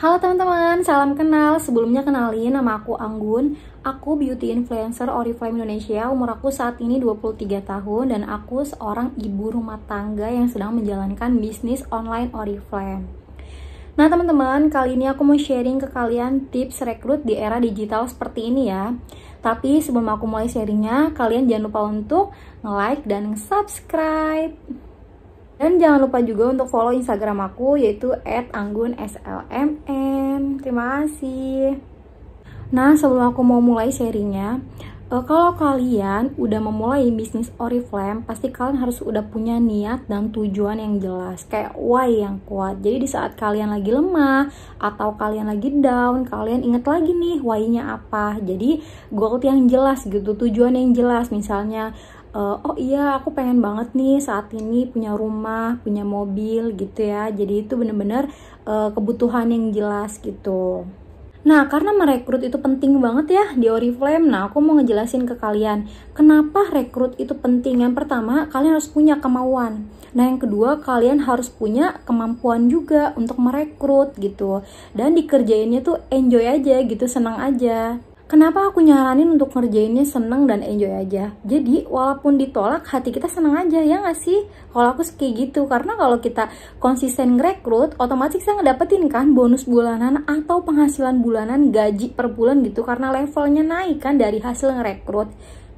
Halo teman-teman, salam kenal. Sebelumnya kenalin, nama aku Anggun. Aku beauty influencer Oriflame Indonesia. Umur aku saat ini 23 tahun dan aku seorang ibu rumah tangga yang sedang menjalankan bisnis online Oriflame. Nah teman-teman, kali ini aku mau sharing ke kalian tips rekrut di era digital seperti ini ya. Tapi sebelum aku mulai sharingnya, kalian jangan lupa untuk nge-like dan subscribe. Dan jangan lupa juga untuk follow Instagram aku, yaitu @anggunslmn. Terima kasih. Nah, sebelum aku mau mulai sharingnya, kalau kalian udah memulai bisnis Oriflame, pasti kalian harus udah punya niat dan tujuan yang jelas, kayak why yang kuat. Jadi di saat kalian lagi lemah atau kalian lagi down, kalian inget lagi nih why-nya apa. Jadi goal yang jelas gitu, tujuan yang jelas. Misalnya oh iya aku pengen banget nih saat ini punya rumah, punya mobil gitu ya. Jadi itu bener-bener kebutuhan yang jelas gitu. Nah, karena merekrut itu penting banget ya di Oriflame. Nah, aku mau ngejelasin ke kalian kenapa rekrut itu penting. Yang pertama, kalian harus punya kemauan. Nah, yang kedua, kalian harus punya kemampuan juga untuk merekrut gitu. Dan dikerjainnya tuh enjoy aja gitu, senang aja. Kenapa aku nyaranin untuk ngerjainnya seneng dan enjoy aja? Jadi walaupun ditolak, hati kita seneng aja, ya nggak sih? Kalau aku kayak gitu, karena kalau kita konsisten ngerekrut, otomatis kita ngedapetin kan bonus bulanan atau penghasilan bulanan, gaji per bulan gitu, karena levelnya naik kan dari hasil ngerekrut.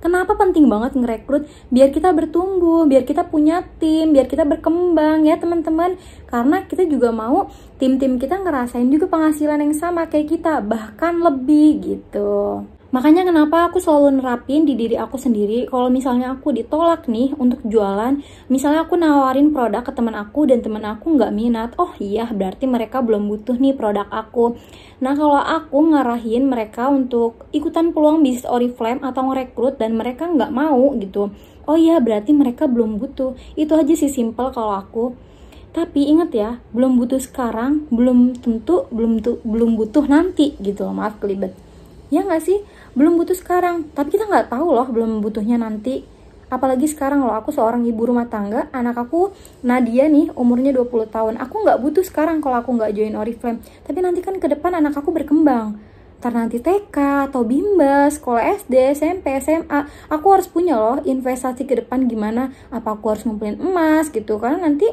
Kenapa penting banget ngerekrut? Biar kita bertumbuh, biar kita punya tim, biar kita berkembang ya teman-teman. Karena kita juga mau tim-tim kita ngerasain juga penghasilan yang sama kayak kita, bahkan lebih gitu. Makanya kenapa aku selalu nerapin di diri aku sendiri, kalau misalnya aku ditolak nih untuk jualan, misalnya aku nawarin produk ke teman aku dan teman aku nggak minat, oh iya berarti mereka belum butuh nih produk aku. Nah kalau aku ngarahin mereka untuk ikutan peluang bisnis Oriflame atau ngerekrut dan mereka nggak mau gitu, oh iya berarti mereka belum butuh. Itu aja sih, simple kalau aku. Tapi ingat ya, belum butuh sekarang, belum tentu belum butuh nanti gitu loh, maaf kelibet. Ya nggak sih? Belum butuh sekarang, tapi kita nggak tahu loh belum butuhnya nanti. Apalagi sekarang loh, aku seorang ibu rumah tangga, anak aku Nadia nih umurnya 20 tahun. Aku nggak butuh sekarang kalau aku nggak join Oriflame. Tapi nanti kan ke depan anak aku berkembang. Ntar nanti TK atau bimbel, sekolah SD, SMP, SMA, aku harus punya loh investasi ke depan gimana. Apa aku harus ngumpulin emas gitu, karena nanti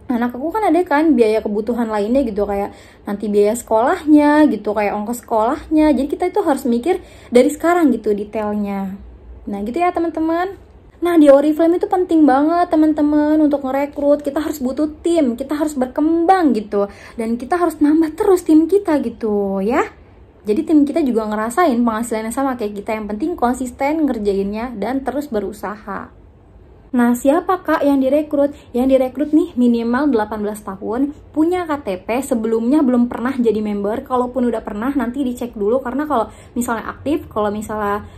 anak aku kan ada kan biaya kebutuhan lainnya gitu, kayak nanti biaya sekolahnya gitu, kayak ongkos sekolahnya. Jadi kita itu harus mikir dari sekarang gitu detailnya. Nah gitu ya teman-teman. Nah di Oriflame itu penting banget teman-teman untuk ngerekrut. Kita harus butuh tim, kita harus berkembang gitu, dan kita harus nambah terus tim kita gitu ya. Jadi tim kita juga ngerasain penghasilannya sama kayak kita. Yang penting konsisten ngerjainnya dan terus berusaha. Nah, siapa kak yang direkrut? Yang direkrut nih minimal 18 tahun, punya KTP, sebelumnya belum pernah jadi member. Kalaupun udah pernah, nanti dicek dulu. Karena kalau misalnya aktif, kalau misalnya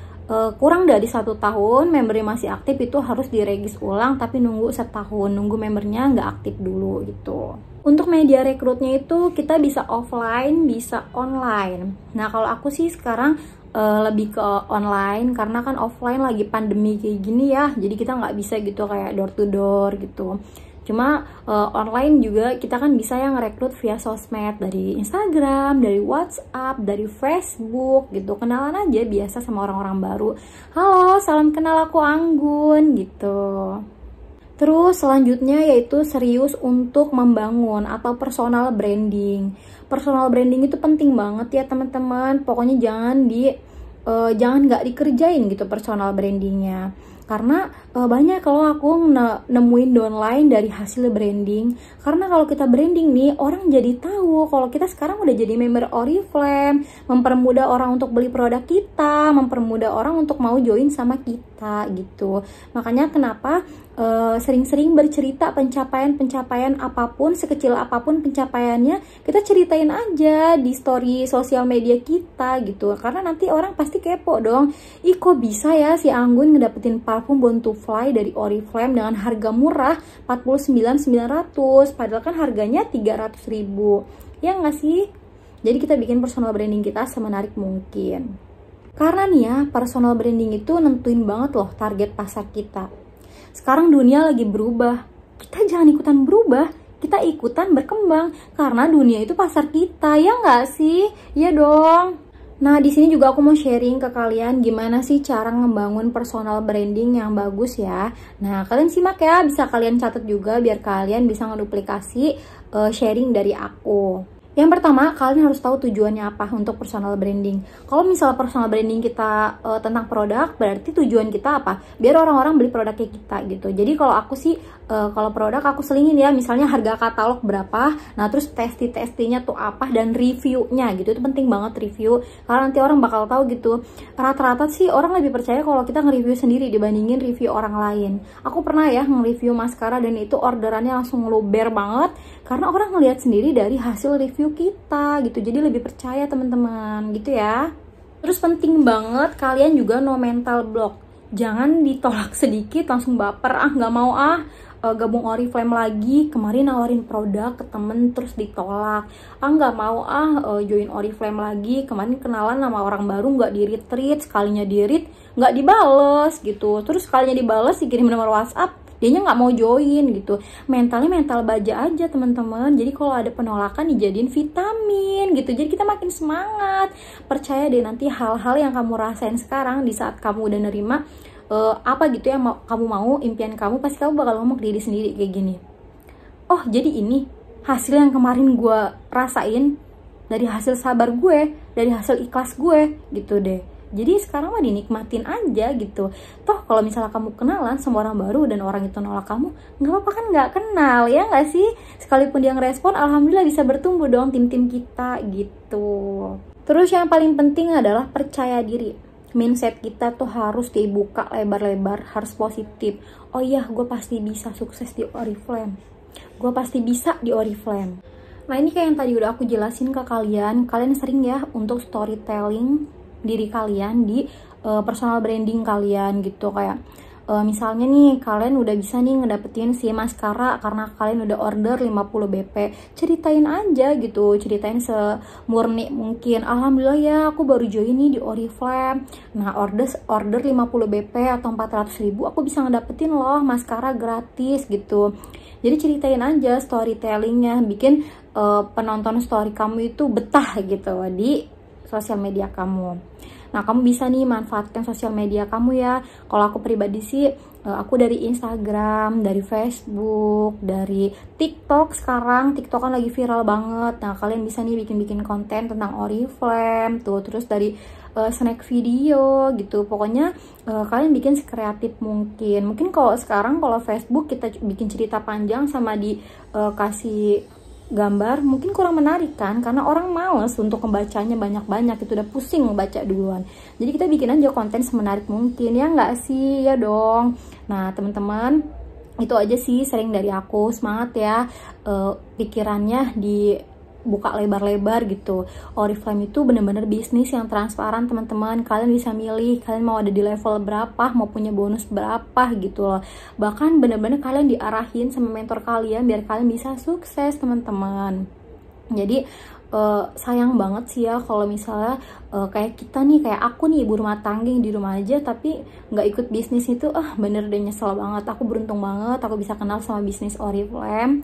kurang dari 1 tahun, membernya masih aktif, itu harus diregis ulang. Tapi nunggu setahun, nunggu membernya nggak aktif dulu gitu. Untuk media rekrutnya itu kita bisa offline, bisa online. Nah, kalau aku sih sekarang lebih ke online, karena kan offline lagi pandemi kayak gini ya, jadi kita nggak bisa gitu kayak door to door gitu. Cuma online juga kita kan bisa yang ngerekrut via sosmed, dari Instagram, dari WhatsApp, dari Facebook gitu. Kenalan aja biasa sama orang-orang baru. Halo, salam kenal, aku Anggun gitu. Terus selanjutnya yaitu serius untuk membangun atau personal branding. Personal branding itu penting banget ya teman-teman. Pokoknya jangan nggak dikerjain gitu personal brandingnya. Karena banyak kalau aku nemuin downline dari hasil branding. Karena kalau kita branding nih, orang jadi tahu kalau kita sekarang udah jadi member Oriflame, mempermudah orang untuk beli produk kita, mempermudah orang untuk mau join sama kita gitu. Makanya kenapa sering-sering bercerita pencapaian apapun, sekecil apapun pencapaiannya, kita ceritain aja di story sosial media kita gitu. Karena nanti orang pasti kepo dong, ih kok bisa ya si Anggun ngedapetin parfum Born to Fly dari Oriflame dengan harga murah 49.900, padahal kan harganya 300.000, ya nggak sih? Jadi kita bikin personal branding kita semenarik mungkin. Karena nih ya, personal branding itu nentuin banget loh target pasar kita. Sekarang dunia lagi berubah, kita jangan ikutan berubah, kita ikutan berkembang karena dunia itu pasar kita, ya nggak sih? Ya dong. Nah, di sini juga aku mau sharing ke kalian gimana sih cara ngebangun personal branding yang bagus ya. Nah, kalian simak ya, bisa kalian catat juga biar kalian bisa ngeduplikasi sharing dari aku. Yang pertama, kalian harus tahu tujuannya apa untuk personal branding. Kalau misalnya personal branding kita tentang produk, berarti tujuan kita apa? Biar orang-orang beli produknya kita gitu. Jadi kalau aku sih, kalau produk aku selingin ya, misalnya harga katalog berapa, nah terus testi-testinya tuh apa, dan reviewnya gitu. Itu penting banget review, karena nanti orang bakal tahu gitu. Rata-rata sih orang lebih percaya kalau kita nge-review sendiri dibandingin review orang lain. Aku pernah ya nge-review maskara dan itu orderannya langsung luber banget, karena orang ngelihat sendiri dari hasil review kita gitu. Jadi lebih percaya teman-teman gitu ya. Terus penting banget kalian juga no mental block. Jangan ditolak sedikit langsung baper, nggak mau gabung Oriflame lagi, kemarin nawarin produk ke temen terus ditolak, nggak mau join Oriflame lagi, kemarin kenalan sama orang baru nggak di retreat, sekalinya di read nggak dibales gitu, terus sekalinya dibales dikirim nomor WhatsApp, dianya nggak mau join gitu. Mentalnya mental baja aja teman-teman. Jadi kalau ada penolakan dijadiin vitamin gitu, jadi kita makin semangat. Percaya deh, nanti hal-hal yang kamu rasain sekarang di saat kamu udah nerima apa gitu yang kamu mau, impian kamu, pasti kamu bakal ngomong ke diri sendiri kayak gini, oh jadi ini hasil yang kemarin gue rasain dari hasil sabar gue, dari hasil ikhlas gue gitu deh. Jadi sekarang mah dinikmatin aja gitu. Toh kalau misalnya kamu kenalan sama orang baru dan orang itu nolak kamu, nggak apa-apa kan, nggak kenal ya nggak sih? Sekalipun dia ngerespon, alhamdulillah bisa bertumbuh dong tim-tim kita gitu. Terus yang paling penting adalah percaya diri. Mindset kita tuh harus dibuka lebar-lebar, harus positif. Oh iya, gue pasti bisa sukses di Oriflame. Gue pasti bisa di Oriflame. Nah ini kayak yang tadi udah aku jelasin ke kalian. Kalian sering ya untuk storytelling diri kalian di personal branding kalian gitu. Kayak misalnya nih kalian udah bisa nih ngedapetin si maskara karena kalian udah order 50 BP, ceritain aja gitu, ceritain semurni mungkin, alhamdulillah ya aku baru join nih di Oriflame, nah order 50 BP atau 400.000 aku bisa ngedapetin loh maskara gratis gitu. Jadi ceritain aja storytellingnya, bikin penonton story kamu itu betah gitu di sosial media kamu. Nah, kamu bisa nih manfaatkan sosial media kamu ya. Kalau aku pribadi sih, aku dari Instagram, dari Facebook, dari TikTok sekarang. TikTok kan lagi viral banget. Nah, kalian bisa nih bikin-bikin konten tentang Oriflame tuh. Terus dari snack video gitu. Pokoknya kalian bikin sekreatif mungkin. Mungkin kalau sekarang kalau Facebook kita bikin cerita panjang sama dikasih gambar mungkin kurang menarik kan, karena orang males untuk membacanya banyak-banyak, itu udah pusing membaca duluan. Jadi kita bikin aja konten semenarik mungkin, ya nggak sih? Ya dong. Nah teman-teman, itu aja sih sharing dari aku. Semangat ya, pikirannya dibuka lebar-lebar gitu. Oriflame itu bener-bener bisnis yang transparan teman-teman. Kalian bisa milih kalian mau ada di level berapa, mau punya bonus berapa gitu loh. Bahkan bener-bener kalian diarahin sama mentor kalian biar kalian bisa sukses teman-teman. Jadi sayang banget sih ya kalau misalnya kayak kita nih, kayak aku nih ibu rumah tangga yang di rumah aja tapi nggak ikut bisnis itu. Bener deh, nyesel banget. Aku beruntung banget aku bisa kenal sama bisnis Oriflame.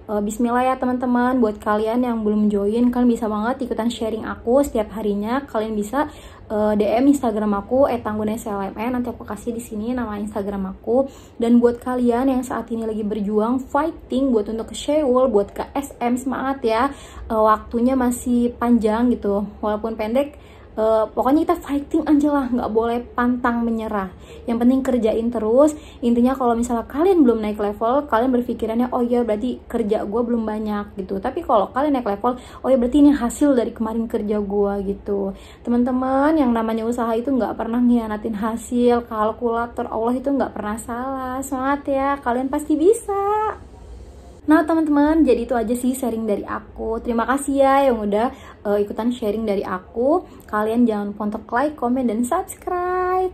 Bismillah ya teman-teman, buat kalian yang belum join, kalian bisa banget ikutan sharing aku setiap harinya. Kalian bisa DM Instagram aku @tangguneslmn, nanti aku kasih di sini nama Instagram aku. Dan buat kalian yang saat ini lagi berjuang fighting buat untuk ke Seoul, buat ke SM, semangat ya. Waktunya masih panjang gitu, walaupun pendek. Pokoknya kita fighting aja lah, nggak boleh pantang menyerah. Yang penting kerjain terus. Intinya kalau misalnya kalian belum naik level, kalian berpikirannya oh ya berarti kerja gue belum banyak gitu. Tapi kalau kalian naik level, oh ya berarti ini hasil dari kemarin kerja gue gitu. Teman-teman, yang namanya usaha itu nggak pernah ngianatin hasil. Kalkulator Allah itu nggak pernah salah. Semangat ya, kalian pasti bisa. Nah teman-teman, jadi itu aja sih sharing dari aku. Terima kasih ya yang udah ikutan sharing dari aku. Kalian jangan lupa untuk like, komen, dan subscribe.